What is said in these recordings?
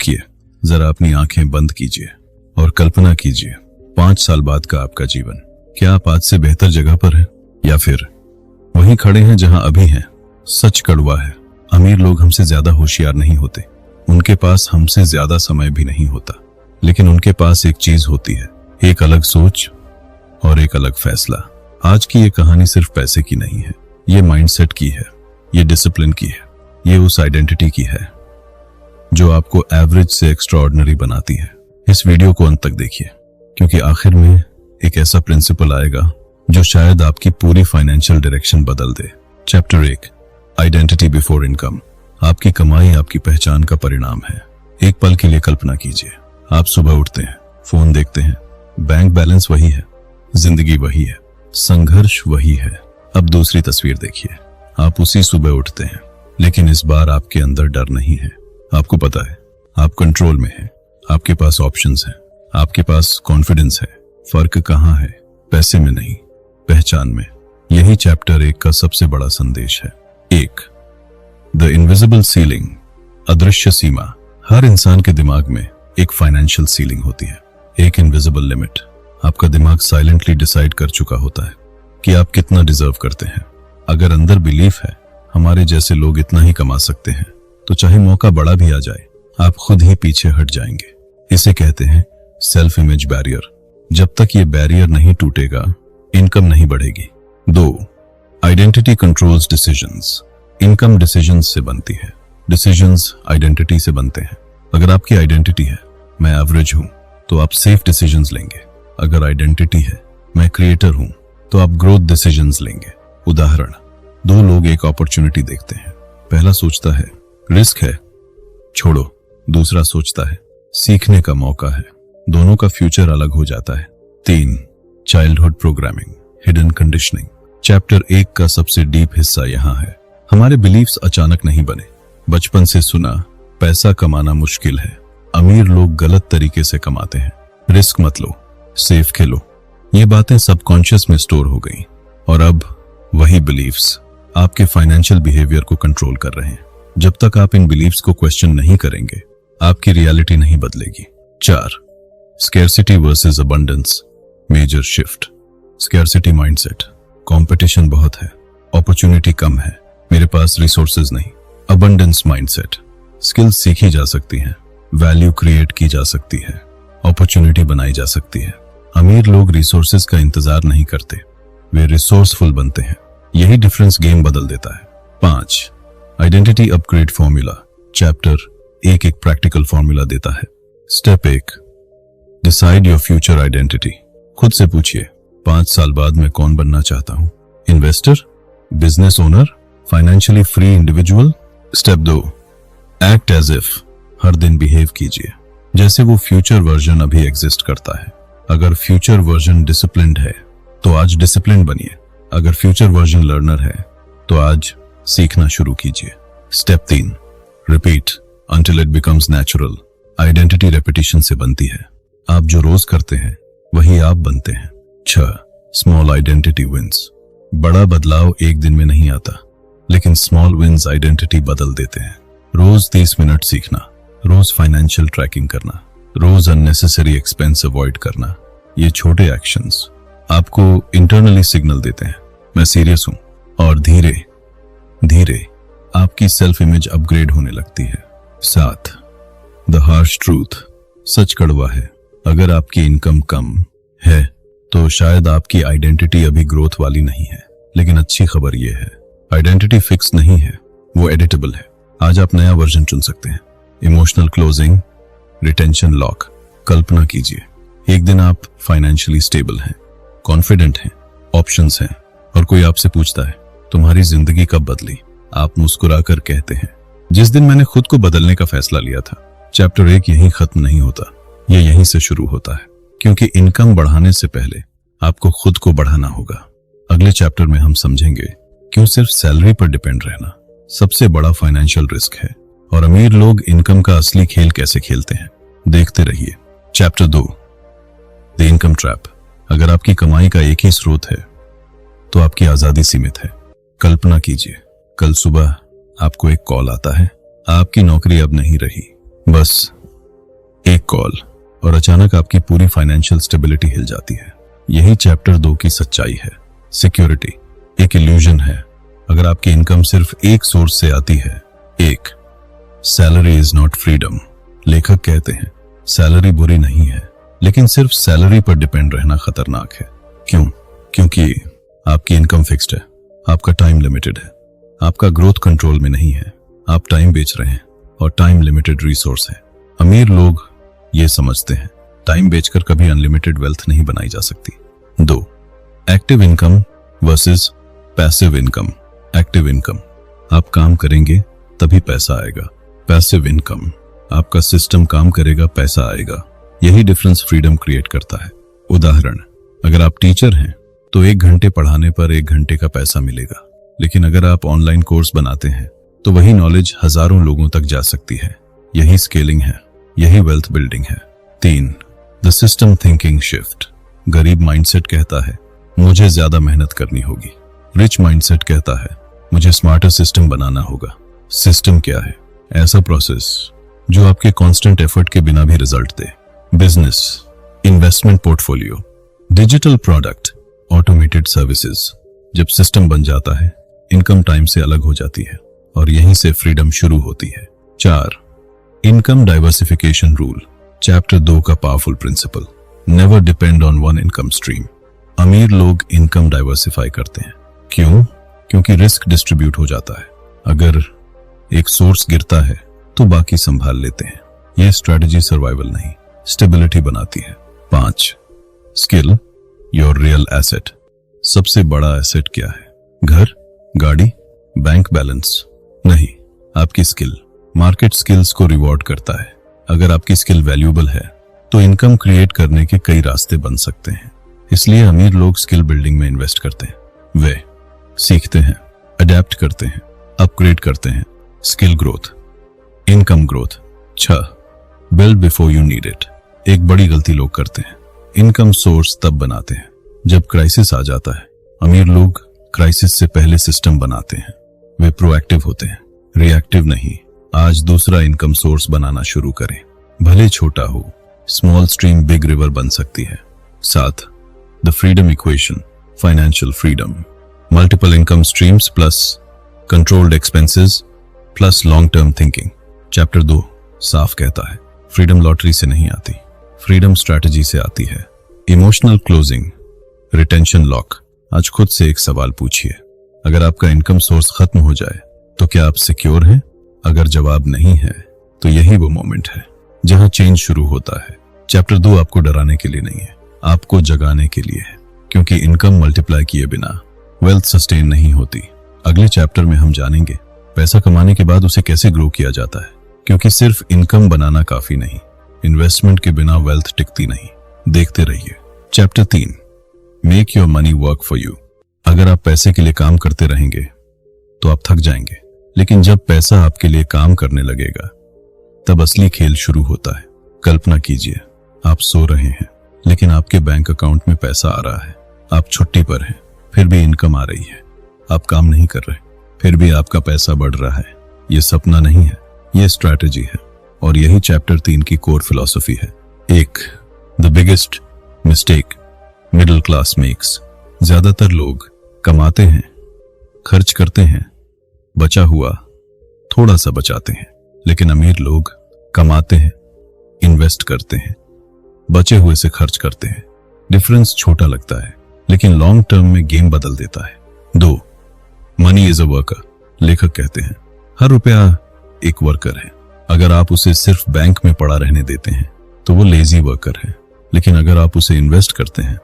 रुकिए, जरा अपनी आंखें बंद कीजिए और कल्पना कीजिए 5 साल बाद का आपका जीवन। क्या आप आज से बेहतर जगह पर हैं या फिर वहीं खड़े हैं जहां अभी हैं? सच कड़वा है, अमीर लोग हमसे ज्यादा होशियार नहीं होते, उनके पास हमसे ज्यादा समय भी नहीं होता, लेकिन उनके पास एक चीज होती है, एक अलग सोच और एक अलग फैसला। आज की ये कहानी सिर्फ पैसे की नहीं है, ये माइंडसेट की है, ये डिसिप्लिन की है, ये उस आइडेंटिटी की है जो आपको एवरेज से एक्स्ट्राऑर्डिनरी बनाती है। इस वीडियो को अंत तक देखिए, क्योंकि आखिर में एक ऐसा प्रिंसिपल आएगा जो शायद आपकी पूरी फाइनेंशियल डायरेक्शन बदल दे। Chapter 1, identity before income. आपकी कमाई आपकी पहचान का परिणाम है। एक पल के लिए कल्पना कीजिए, आप सुबह उठते हैं, फोन देखते हैं, बैंक बैलेंस वही है, जिंदगी वही है, संघर्ष वही है। अब दूसरी तस्वीर देखिए, आप उसी सुबह उठते हैं, लेकिन इस बार आपके अंदर डर नहीं है। आपको पता है आप कंट्रोल में हैं, आपके पास ऑप्शंस हैं, आपके पास कॉन्फिडेंस है। फर्क कहाँ है? पैसे में नहीं, पहचान में। यही चैप्टर 1 का सबसे बड़ा संदेश है। 1, द इनविजिबल सीलिंग, अदृश्य सीमा। हर इंसान के दिमाग में एक फाइनेंशियल सीलिंग होती है, एक इनविजिबल लिमिट। आपका दिमाग साइलेंटली डिसाइड कर चुका होता है कि आप कितना डिजर्व करते हैं। अगर अंदर बिलीफ है हमारे जैसे लोग इतना ही कमा सकते हैं, तो चाहे मौका बड़ा भी आ जाए, आप खुद ही पीछे हट जाएंगे। इसे कहते हैं सेल्फ इमेज बैरियर। जब तक ये बैरियर नहीं टूटेगा, इनकम नहीं बढ़ेगी। 2, identity controls decisions. Income decisions से बनती है, डिसीजंस आइडेंटिटी से बनते हैं। अगर आपकी आइडेंटिटी है मैं एवरेज हूं, तो आप सेफ डिसीजंस लेंगे। अगर आइडेंटिटी है मैं क्रिएटर हूं, तो आप ग्रोथ डिसीजंस लेंगे। उदाहरण, 2 लोग एक अपॉर्चुनिटी देखते हैं। पहला सोचता है रिस्क है, छोड़ो। दूसरा सोचता है सीखने का मौका है। दोनों का फ्यूचर अलग हो जाता है। 3, childhood programming, hidden conditioning. Chapter 1 का सबसे डीप हिस्सा यहाँ है। हमारे बिलीफ्स अचानक नहीं बने। बचपन से सुना पैसा कमाना मुश्किल है, अमीर लोग गलत तरीके से कमाते हैं, रिस्क मत लो, सेफ खेलो। ये बातें सबकॉन्शियस में स्टोर हो गई और अब वही बिलीफ्स आपके फाइनेंशियल बिहेवियर को कंट्रोल कर रहे हैं। जब तक आप इन बिलीफ्स को क्वेश्चन नहीं करेंगे, आपकी रियलिटी नहीं बदलेगी। 4, scarcity versus abundance, major shift. Scarcity mindset, competition बहुत है, अपॉर्चुनिटी कम है, मेरे पास रिसोर्सेज नहीं। अबंडेंस माइंडसेट, स्किल्स सीखी जा सकती हैं, वैल्यू क्रिएट की जा सकती है, अपॉर्चुनिटी बनाई जा सकती है। अमीर लोग रिसोर्सेज का इंतजार नहीं करते, वे रिसोर्सफुल बनते हैं। यही डिफरेंस गेम बदल देता है। 5, आइडेंटिटी अपग्रेड फॉर्मूला। चैप्टर 1 एक प्रैक्टिकल फॉर्मूला देता है। Step 1, decide your future identity. खुद से पूछिए 5 साल बाद मैं कौन बनना चाहता हूं? Investor, business owner, financially free individual? Step 2, act as if. हर दिन बिहेव कीजिए जैसे वो फ्यूचर वर्जन अभी एग्जिस्ट करता है। अगर फ्यूचर वर्जन डिसिप्लिन्ड है तो आज डिसिप्लिन बनिए। अगर फ्यूचर वर्जन लर्नर है तो आज सीखना शुरू कीजिए। Step 3, repeat until it becomes natural. Identity repetition से बनती है। आप जो रोज करते हैं वही आप बनते हैं। 6, स्मॉल आइडेंटिटी विंस। बड़ा बदलाव एक दिन में नहीं आता, लेकिन स्मॉल विंस आइडेंटिटी बदल देते हैं। रोज 30 मिनट सीखना, रोज फाइनेंशियल ट्रैकिंग करना, रोज अननेसेसरी एक्सपेंस अवॉइड करना। ये छोटे एक्शंस आपको इंटरनली सिग्नल देते हैं मैं सीरियस हूं, और धीरे धीरे आपकी सेल्फ इमेज अपग्रेड होने लगती है। 7, द हार्श ट्रूथ। सच कड़वा है, अगर आपकी इनकम कम है तो शायद आपकी आइडेंटिटी अभी ग्रोथ वाली नहीं है। लेकिन अच्छी खबर यह है, आइडेंटिटी फिक्स नहीं है, वो एडिटेबल है। आज आप नया वर्जन चुन सकते हैं। Emotional closing, retention lock. कल्पना कीजिए एक दिन आप फाइनेंशियली स्टेबल हैं, कॉन्फिडेंट हैं, ऑप्शंस हैं, और कोई आपसे पूछता है तुम्हारी जिंदगी कब बदली? आप मुस्कुराकर कहते हैं जिस दिन मैंने खुद को बदलने का फैसला लिया था। चैप्टर 1 यहीं खत्म नहीं होता, ये यहीं से शुरू होता है, क्योंकि इनकम बढ़ाने से पहले आपको खुद को बढ़ाना होगा। अगले चैप्टर में हम समझेंगे क्यों सिर्फ सैलरी पर डिपेंड रहना सबसे बड़ा फाइनेंशियल रिस्क है, और अमीर लोग इनकम का असली खेल कैसे खेलते हैं। देखते रहिए। Chapter 2, the income trap. अगर आपकी कमाई का एक ही स्रोत है तो आपकी आजादी सीमित है। कल्पना कीजिए कल सुबह आपको एक कॉल आता है, आपकी नौकरी अब नहीं रही, बस कॉल और अचानक आपकी पूरी फाइनेंशियल स्टेबिलिटी हिल जाती है। यही चैप्टर 2 की सच्चाई है। सिक्योरिटी एक इल्यूजन है। अगर आपकी इनकम सिर्फ एक सोर्स से आती है, एक सैलरी इज नॉट फ्रीडम। लेखक कहते हैं सैलरी बुरी नहीं है, लेकिन सिर्फ सैलरी पर डिपेंड रहना खतरनाक है। क्यों? क्योंकि आपकी इनकम फिक्स्ड है, आपका टाइम लिमिटेड है, आपका ग्रोथ कंट्रोल में नहीं है, आप टाइम बेच रहे हैं और टाइम लिमिटेड रिसोर्स है। अमीर लोग ये समझते हैं टाइम बेचकर कभी अनलिमिटेड वेल्थ नहीं बनाई जा सकती। 2 active income versus passive income. Active income, आप काम करेंगे तभी पैसा आएगा। पैसिव इनकम, आपका सिस्टम काम करेगा, पैसा आएगा। यही डिफरेंस फ्रीडम क्रिएट करता है। उदाहरण, अगर आप टीचर हैं तो 1 घंटे पढ़ाने पर 1 घंटे का पैसा मिलेगा, लेकिन अगर आप ऑनलाइन कोर्स बनाते हैं तो वही नॉलेज हजारों लोगों तक जा सकती है। यही स्केलिंग है, यही वेल्थ बिल्डिंग है। 3 द सिस्टम थिंकिंग शिफ्ट। गरीब माइंडसेट कहता है मुझे ज्यादा मेहनत करनी होगी। रिच माइंडसेट कहता है मुझे स्मार्टर सिस्टम बनाना होगा। सिस्टम क्या है? ऐसा प्रोसेस जो आपके कांस्टेंट एफर्ट के बिना भी रिजल्ट दे। Business, investment portfolio, digital product, automated services. जब सिस्टम बन जाता है, इनकम टाइम से अलग हो जाती है और यहीं से फ्रीडम शुरू होती है। 4 इनकम डाइवर्सिफिकेशन रूल। चैप्टर 2 का powerful principle, never depend on one income stream. अमीर लोग इनकम डाइवर्सिफाई करते हैं। क्यों? क्योंकि रिस्क डिस्ट्रीब्यूट हो जाता है। अगर एक सोर्स गिरता है तो बाकी संभाल लेते हैं। यह स्ट्रेटजी सर्वाइवल नहीं, स्टेबिलिटी बनाती है। 5 स्किल योर रियल एसेट। सबसे बड़ा एसेट क्या है? घर, गाड़ी, बैंक बैलेंस? नहीं, आपकी स्किल। मार्केट स्किल्स को रिवॉर्ड करता है। अगर आपकी स्किल वैल्यूएबल है तो इनकम क्रिएट करने के कई रास्ते बन सकते हैं। इसलिए अमीर लोग स्किल बिल्डिंग में इन्वेस्ट करते हैं। वे सीखते हैं, अडेप्ट करते हैं, अपग्रेड करते हैं। Skill growth, income growth. 6 build before you need it. एक बड़ी गलती लोग करते हैं, इनकम सोर्स तब बनाते हैं जब क्राइसिस आ जाता है। अमीर लोग क्राइसिस से पहले सिस्टम बनाते हैं। वे प्रोएक्टिव होते हैं, रिएक्टिव नहीं। आज दूसरा इनकम सोर्स बनाना शुरू करें, भले छोटा हो। स्मॉल स्ट्रीम बिग रिवर बन सकती है। 7 the freedom equation. Financial freedom, multiple income streams plus controlled expenses plus long term thinking. Chapter 2 साफ कहता है फ्रीडम लॉटरी से नहीं आती, फ्रीडम स्ट्रैटेजी से आती है। Emotional closing, retention lock. आज खुद से एक सवाल पूछिए, अगर आपका इनकम सोर्स खत्म हो जाए तो क्या आप सिक्योर हैं? अगर जवाब नहीं है तो यही वो मोमेंट है जहां चेंज शुरू होता है। चैप्टर 2 आपको डराने के लिए नहीं है, आपको जगाने के लिए है, क्योंकि इनकम मल्टीप्लाई किए बिना वेल्थ सस्टेन नहीं होती। अगले चैप्टर में हम जानेंगे पैसा कमाने के बाद उसे कैसे ग्रो किया जाता है, क्योंकि सिर्फ इनकम बनाना काफी नहीं, इन्वेस्टमेंट के बिना वेल्थ टिकती नहीं। देखते रहिए। Chapter 3 make your money work for you. अगर आप पैसे के लिए काम करते रहेंगे तो आप थक जाएंगे, लेकिन जब पैसा आपके लिए काम करने लगेगा तब असली खेल शुरू होता है। कल्पना कीजिए, आप सो रहे हैं लेकिन आपके बैंक अकाउंट में पैसा आ रहा है। आप छुट्टी पर हैं फिर भी इनकम आ रही है। आप काम नहीं कर रहे फिर भी आपका पैसा बढ़ रहा है। ये सपना नहीं है, ये स्ट्रैटेजी है। और यही चैप्टर 3 की कोर फिलॉसफी है। 1 the biggest mistake middle class makes. ज्यादातर लोग कमाते हैं, खर्च करते हैं, बचा हुआ थोड़ा सा बचाते हैं, लेकिन अमीर लोग कमाते हैं, इन्वेस्ट करते हैं, बचे हुए से खर्च करते हैं। डिफरेंस छोटा लगता है लेकिन लॉन्ग टर्म में गेम बदल देता है। 2 मनी इज अ वर्कर। लेखक कहते हैं हर रुपया एक वर्कर है। अगर आप उसे सिर्फ बैंक में पड़ा रहने देते हैं तो वो लेजी वर्कर है, लेकिन अगर आप उसे इन्वेस्ट करते हैं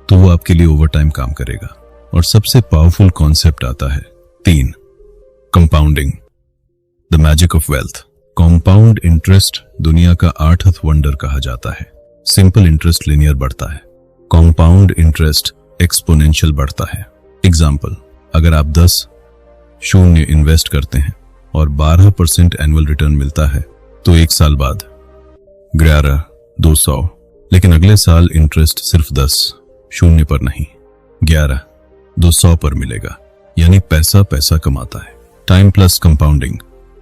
तो वो आपके लिए ओवरटाइम काम करेगा। और सबसे पावरफुल कॉन्सेप्ट आता है 3 compounding, the magic of wealth. Compound interest दुनिया का 8th वंडर कहा जाता है। सिंपल इंटरेस्ट लिनियर बढ़ता है, कंपाउंड इंटरेस्ट एक्सपोनेंशियल बढ़ता है। एग्जाम्पल, अगर आप 10 शून्य इन्वेस्ट करते हैं और 12% एनुअल रिटर्न मिलता है तो 1 साल बाद 11,200, लेकिन अगले साल इंटरेस्ट सिर्फ 10 शून्य पर नहीं 11,200 पर मिलेगा। यानी पैसा पैसा कमाता है। Time plus compounding,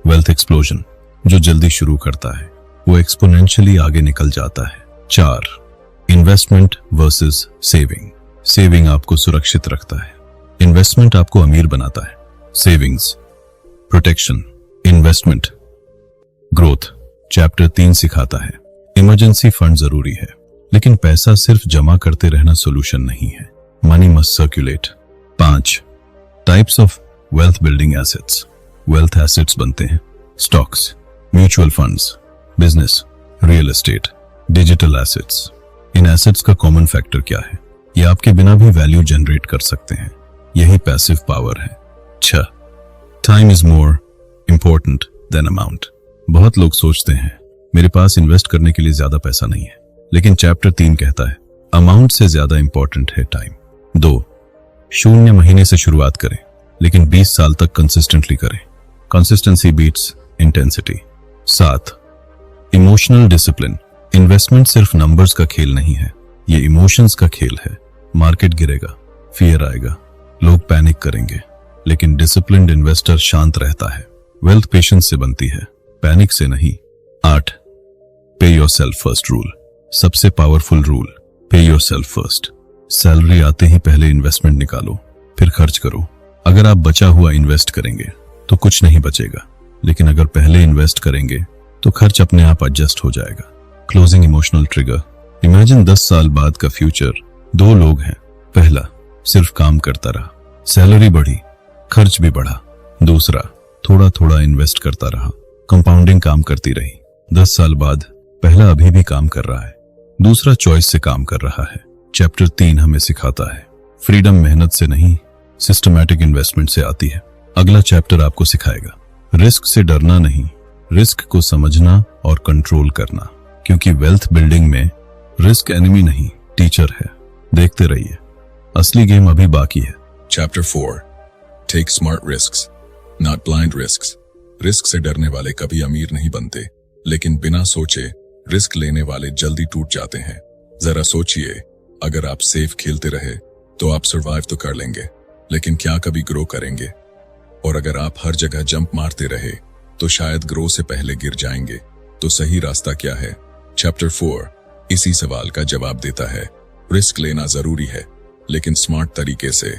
wealth explosion जो जल्दी शुरू करता है वो एक्सपोनेंशियली आगे निकल जाता है। 4. Investment versus saving. सेविंग आपको सुरक्षित रखता है, इन्वेस्टमेंट आपको अमीर बनाता है। Savings protection, investment growth. Chapter 3 सिखाता है इमरजेंसी फंड जरूरी है, लेकिन पैसा सिर्फ जमा करते रहना सोल्यूशन नहीं है। Money must circulate. 5. Types of wealth building assets. Wealth assets बनते हैं stocks, mutual funds, business, real estate, digital assets. इन एसेट्स का कॉमन फैक्टर क्या है? ये आपके बिना भी वैल्यू जनरेट कर सकते हैं, यही पैसिव पावर है। 6. Time is more important than amount. बहुत लोग सोचते हैं मेरे पास इन्वेस्ट करने के लिए ज्यादा पैसा नहीं है, लेकिन चैप्टर 3 कहता है अमाउंट से ज्यादा इंपॉर्टेंट है टाइम। 2. 0 महीने से शुरुआत करें, लेकिन 20 साल तक कंसिस्टेंटली करें। Consistency beats intensity. 7. Emotional discipline. Investment सिर्फ नंबर्स का खेल नहीं है, ये इमोशंस का खेल है। मार्केट गिरेगा, फियर आएगा, लोग पैनिक करेंगे, लेकिन डिसिप्लिन्ड इन्वेस्टर शांत रहता है। वेल्थ पेशेंस से बनती है, पैनिक से नहीं। 8. पे योरसेल्फ फर्स्ट रूल। सबसे पावरफुल रूल, पे योरसेल्फ फर्स्ट। सैलरी आते ही पहले इन्वेस्टमेंट निकालो, फिर खर्च करो। अगर आप बचा हुआ इन्वेस्ट करेंगे तो कुछ नहीं बचेगा, लेकिन अगर पहले इन्वेस्ट करेंगे तो खर्च अपने आप एडजस्ट हो जाएगा। Closing emotional trigger. इमेजिन 10 साल बाद का फ्यूचर। 2 लोग हैं, पहला सिर्फ काम करता रहा, सैलरी बढ़ी, खर्च भी बढ़ा। दूसरा थोड़ा थोड़ा इन्वेस्ट करता रहा, कंपाउंडिंग काम करती रही। 10 साल बाद पहला अभी भी काम कर रहा है, दूसरा चॉइस से काम कर रहा है। चैप्टर 3 हमें सिखाता है फ्रीडम मेहनत से नहीं, सिस्टमैटिक इन्वेस्टमेंट से आती है। अगला चैप्टर आपको सिखाएगा रिस्क से डरना नहीं, रिस्क को समझना और कंट्रोल करना, क्योंकि वेल्थ बिल्डिंग में रिस्क एनिमी नहीं टीचर है। देखते रहिए, असली गेम अभी बाकी है। Chapter 4 take smart risks not blind risks. Risk से डरने वाले कभी अमीर नहीं बनते, लेकिन बिना सोचे रिस्क लेने वाले जल्दी टूट जाते हैं। जरा सोचिए, अगर आप सेफ खेलते रहे तो आप सरवाइव तो कर लेंगे, लेकिन क्या कभी ग्रो करेंगे? और अगर आप हर जगह जंप मारते रहे तो शायद ग्रो से पहले गिर जाएंगे। तो सही रास्ता क्या है? चैप्टर 4 इसी सवाल का जवाब देता है। रिस्क लेना जरूरी है, लेकिन स्मार्ट तरीके से।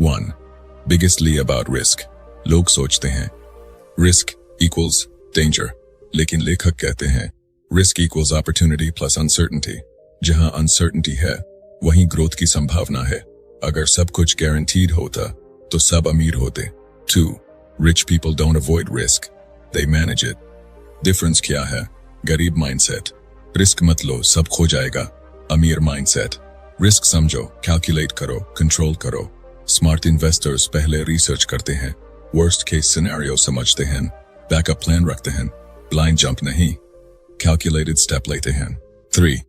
1. बिगेस्टली अबाउट रिस्क। लोग सोचते हैं रिस्क इक्वल्स डेंजर, लेकिन लेखक कहते हैं risk equals opportunity plus uncertainty. जहां अनसर्टेनिटी है वहीं ग्रोथ की संभावना है। अगर सब कुछ गारंटीड होता तो सब अमीर होते। 2. Rich people don't avoid risk, they manage it. Difference क्या है? गरीब माइंडसेट, रिस्क मत लो सब खो जाएगा। अमीर माइंडसेट, रिस्क समझो, कैलकुलेट करो, कंट्रोल करो। स्मार्ट इन्वेस्टर्स पहले रिसर्च करते हैं, वर्स्ट केस सिनेरियो समझते हैं, बैकअप प्लान रखते हैं, ब्लाइंड जंप नहीं, कैलकुलेटेड स्टेप लेते हैं। 3.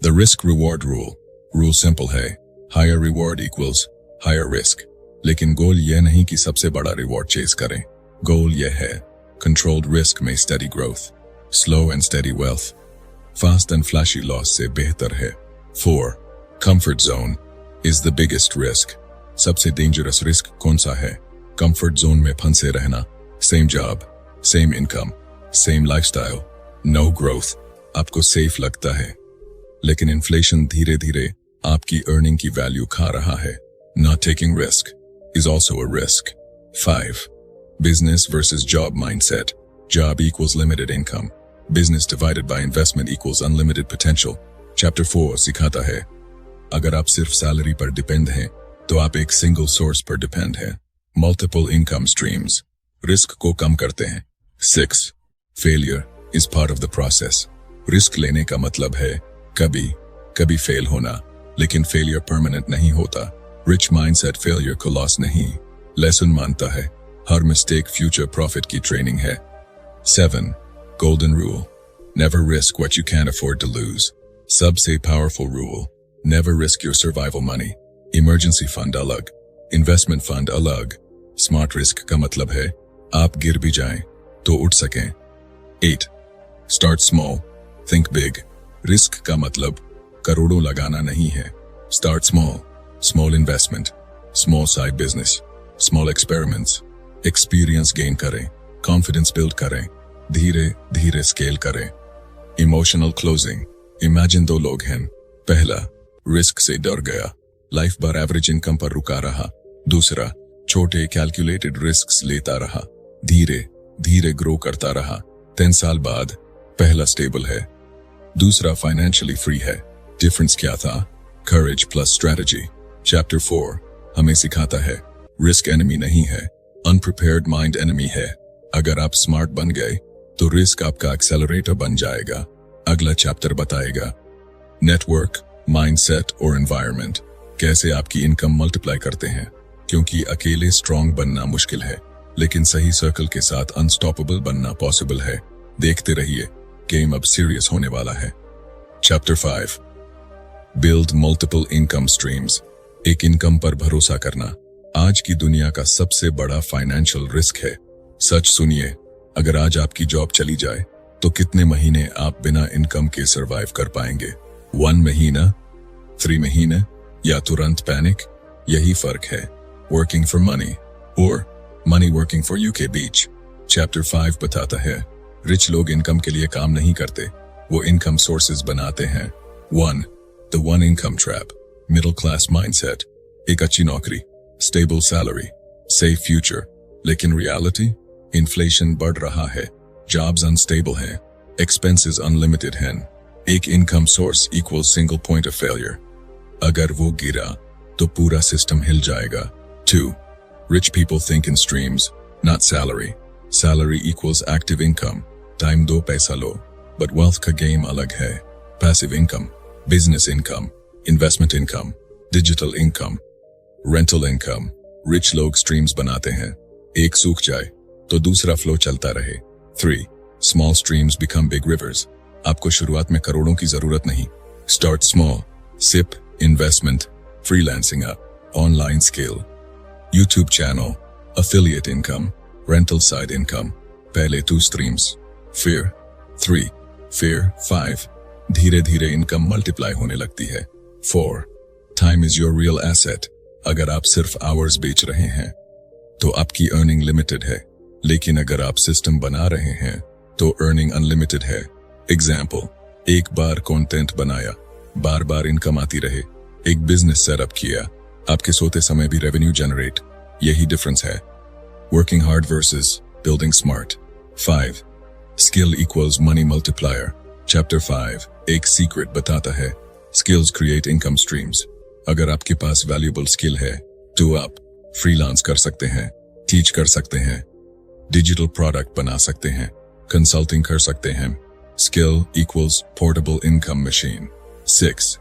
The risk reward rule. Rule simple है, higher reward equals higher risk. लेकिन गोल यह नहीं कि सबसे बड़ा रिवॉर्ड चेस करें, गोल यह है कंट्रोल्ड रिस्क में steady growth, slow and steady wealth. Fast and flashy loss से बेहतर है। 4. Comfort zone is the biggest risk. सबसे डेंजरस रिस्क कौन सा है? कंफर्ट जोन में फंसे रहना। Same job, same income, same lifestyle, no growth. आपको सेफ लगता है, लेकिन इन्फ्लेशन धीरे धीरे आपकी अर्निंग की वैल्यू खा रहा है। Not taking risk is also a risk. 5. Business versus job mindset. Job equals limited income. Business divided by investment equals unlimited potential. Chapter 4 सिखाता है अगर आप सिर्फ सैलरी पर डिपेंड हैं तो आप एक सिंगल सोर्स पर डिपेंड हैं। Multiple income streams रिस्क को कम करते हैं। 6. Failure is part of the process. Risk लेने का मतलब है कभी फेल होना, लेकिन फेलियर परमानेंट नहीं होता। रिच माइंडसेट फेलियर को लॉस नहीं, लेसन मानता है। हर मिस्टेक फ्यूचर प्रॉफिट की ट्रेनिंग है। 7. Golden rule never risk what you can afford to lose. सबसे powerful rule, never risk your survival money. Emergency fund अलग, इन्वेस्टमेंट फंड अलग। स्मार्ट रिस्क का मतलब है आप गिर भी जाएं तो उठ सकें। 8. Start small think big. Risk का मतलब करोड़ों लगाना नहीं है। Start small, small investment, small side business, small experiments. Experience gain करें, कॉन्फिडेंस बिल्ड करें, धीरे धीरे स्केल करें। Emotional closing. इमेजिन दो लोग हैं। पहला, रिस्क से डर गया, लाइफ भर एवरेज इनकम पर रुका रहा। दूसरा, छोटे कैलकुलेटेड रिस्क्स लेता रहा, धीरे धीरे ग्रो करता रहा। 10 साल बाद पहला स्टेबल है, दूसरा फाइनेंशियली फ्री है। डिफरेंस क्या था? Courage plus strategy. चैप्टर 4 हमें सिखाता है रिस्क एनिमी नहीं है, अनप्रिपेयर्ड माइंड एनिमी है। अगर आप स्मार्ट बन गए तो रिस्क आपका एक्सेलरेटर बन जाएगा। अगला चैप्टर बताएगा नेटवर्क, माइंडसेट और एनवायरनमेंट कैसे आपकी इनकम मल्टीप्लाई करते हैं, क्योंकि अकेले स्ट्रांग बनना मुश्किल है, लेकिन सही सर्कल के साथ अनस्टॉपेबल बनना पॉसिबल है। देखते रहिए, गेम अब सीरियस होने वाला है। Chapter 5 build multiple income streams. एक इनकम पर भरोसा करना आज की दुनिया का सबसे बड़ा फाइनेंशियल रिस्क है। सच सुनिए, अगर आज आपकी जॉब चली जाए तो कितने महीने आप बिना इनकम के सरवाइव कर पाएंगे? 1 महीना, 3 महीने या तुरंत पैनिक? यही फर्क है वर्किंग फॉर मनी और मनी वर्किंग फॉर यू के बीच। चैप्टर 5 बताता है रिच लोग इनकम के लिए काम नहीं करते, वो इनकम सोर्सेज बनाते हैं। 1. The one income trap. Middle class mindset. एक अच्छी नौकरी, स्टेबल सैलरी, सेफ फ्यूचर, लेकिन रियलिटी इन्फ्लेशन बढ़ रहा है, जॉब्स अनस्टेबल हैं, एक्सपेंसेस अनलिमिटेड हैं। एक income source equal single point of failure. अगर वो गिरा तो पूरा सिस्टम हिल जाएगा। 2. Rich people think in streams, not salary. Salary equals active income. Time दो पैसा लो, but wealth का game अलग है। Passive income, business income, investment income, digital income, rental income. Rich लोग streams बनाते हैं, एक सूख जाए तो दूसरा फ्लो चलता रहे। 3. Small streams become big rivers. आपको शुरुआत में करोड़ों की जरूरत नहीं। Start small, SIP, investment, freelancing up, online skill, YouTube channel, affiliate income, rental side income. पहले 2 streams, fear 3, fear 5. धीरे धीरे इनकम मल्टीप्लाई होने लगती है। 4. Time is your real asset. अगर आप सिर्फ आवर्स बेच रहे हैं तो आपकी अर्निंग लिमिटेड है, लेकिन अगर आप सिस्टम बना रहे हैं तो अर्निंग अनलिमिटेड है। एग्जाम्पल, एक बार कंटेंट बनाया, बार बार इनकम आती रहे। एक बिजनेस सेटअप किया, आपके सोते समय भी रेवेन्यू जनरेट। यही डिफरेंस है working hard versus building smart. 5. Skill equals money multiplier. Chapter 5 एक सीक्रेट बताता है स्किल्स क्रिएट इनकम स्ट्रीम्स। अगर आपके पास वैल्यूएबल स्किल है तो आप फ्रीलांस कर सकते हैं, टीच कर सकते हैं, डिजिटल प्रोडक्ट बना सकते हैं, कंसल्टिंग कर सकते हैं। Skill equals portable income machine. 6.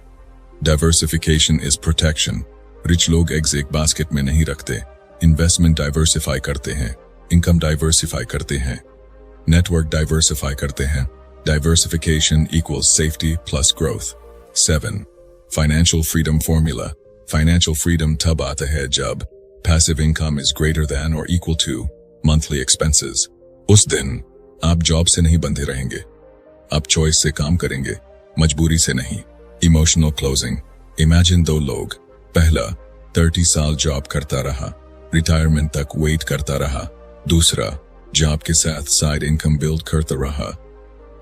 Diversification is protection. Rich लोग एग्स एक बास्केट में नहीं रखते, इन्वेस्टमेंट डाइवर्सिफाई करते हैं, इनकम डाइवर्सिफाई करते हैं, नेटवर्क डाइवर्सिफाई करते हैं। Diversification equals safety plus growth. 7. Financial freedom formula. Financial freedom तब आता है जब passive income is greater than और इक्वल टू मंथली एक्सपेंसेस। उस दिन आप जॉब से नहीं बंधे रहेंगे, आप चॉइस से काम करेंगे, मजबूरी से नहीं। Emotional closing. इमेजिन दो लोग, पहला 30 साल जॉब करता रहा, रिटायरमेंट तक वेट करता रहा, दूसरा जॉब के साथ साइड इनकम बिल्ड करता रहा।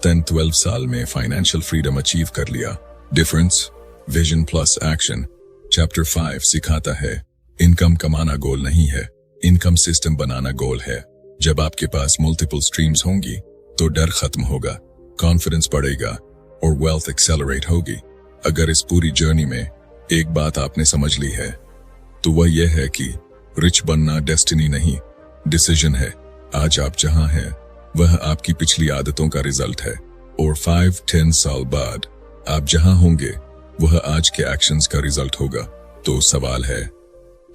10-12 साल में फाइनेंशियल फ्रीडम अचीव कर लिया। Difference vision plus action. Chapter 5 सिखाता है इनकम कमाना गोल नहीं है, इनकम सिस्टम बनाना गोल है। जब आपके पास मल्टीपल स्ट्रीम्स होंगी तो डर खत्म होगा, कॉन्फिडेंस बढ़ेगा और वेल्थ एक्सेलरेट होगी। अगर इस पूरी जर्नी में एक बात आपने समझ ली है तो वह यह है कि रिच बनना डेस्टिनी नहीं, डिसीजन है। आज आप जहां हैं वह आपकी पिछली आदतों का रिजल्ट है, और 5-10 साल बाद आप जहां होंगे वह आज के एक्शंस का रिजल्ट होगा। तो सवाल है,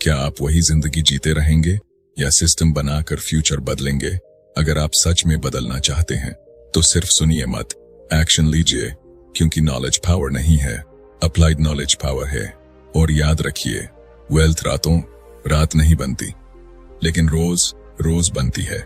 क्या आप वही जिंदगी जीते रहेंगे या सिस्टम बनाकर फ्यूचर बदलेंगे? अगर आप सच में बदलना चाहते हैं तो सिर्फ सुनिए मत, एक्शन लीजिए, क्योंकि नॉलेज पावर नहीं है, अप्लाइड नॉलेज पावर है। और याद रखिए, वेल्थ रात नहीं बनती, लेकिन रोज रोज बनती है।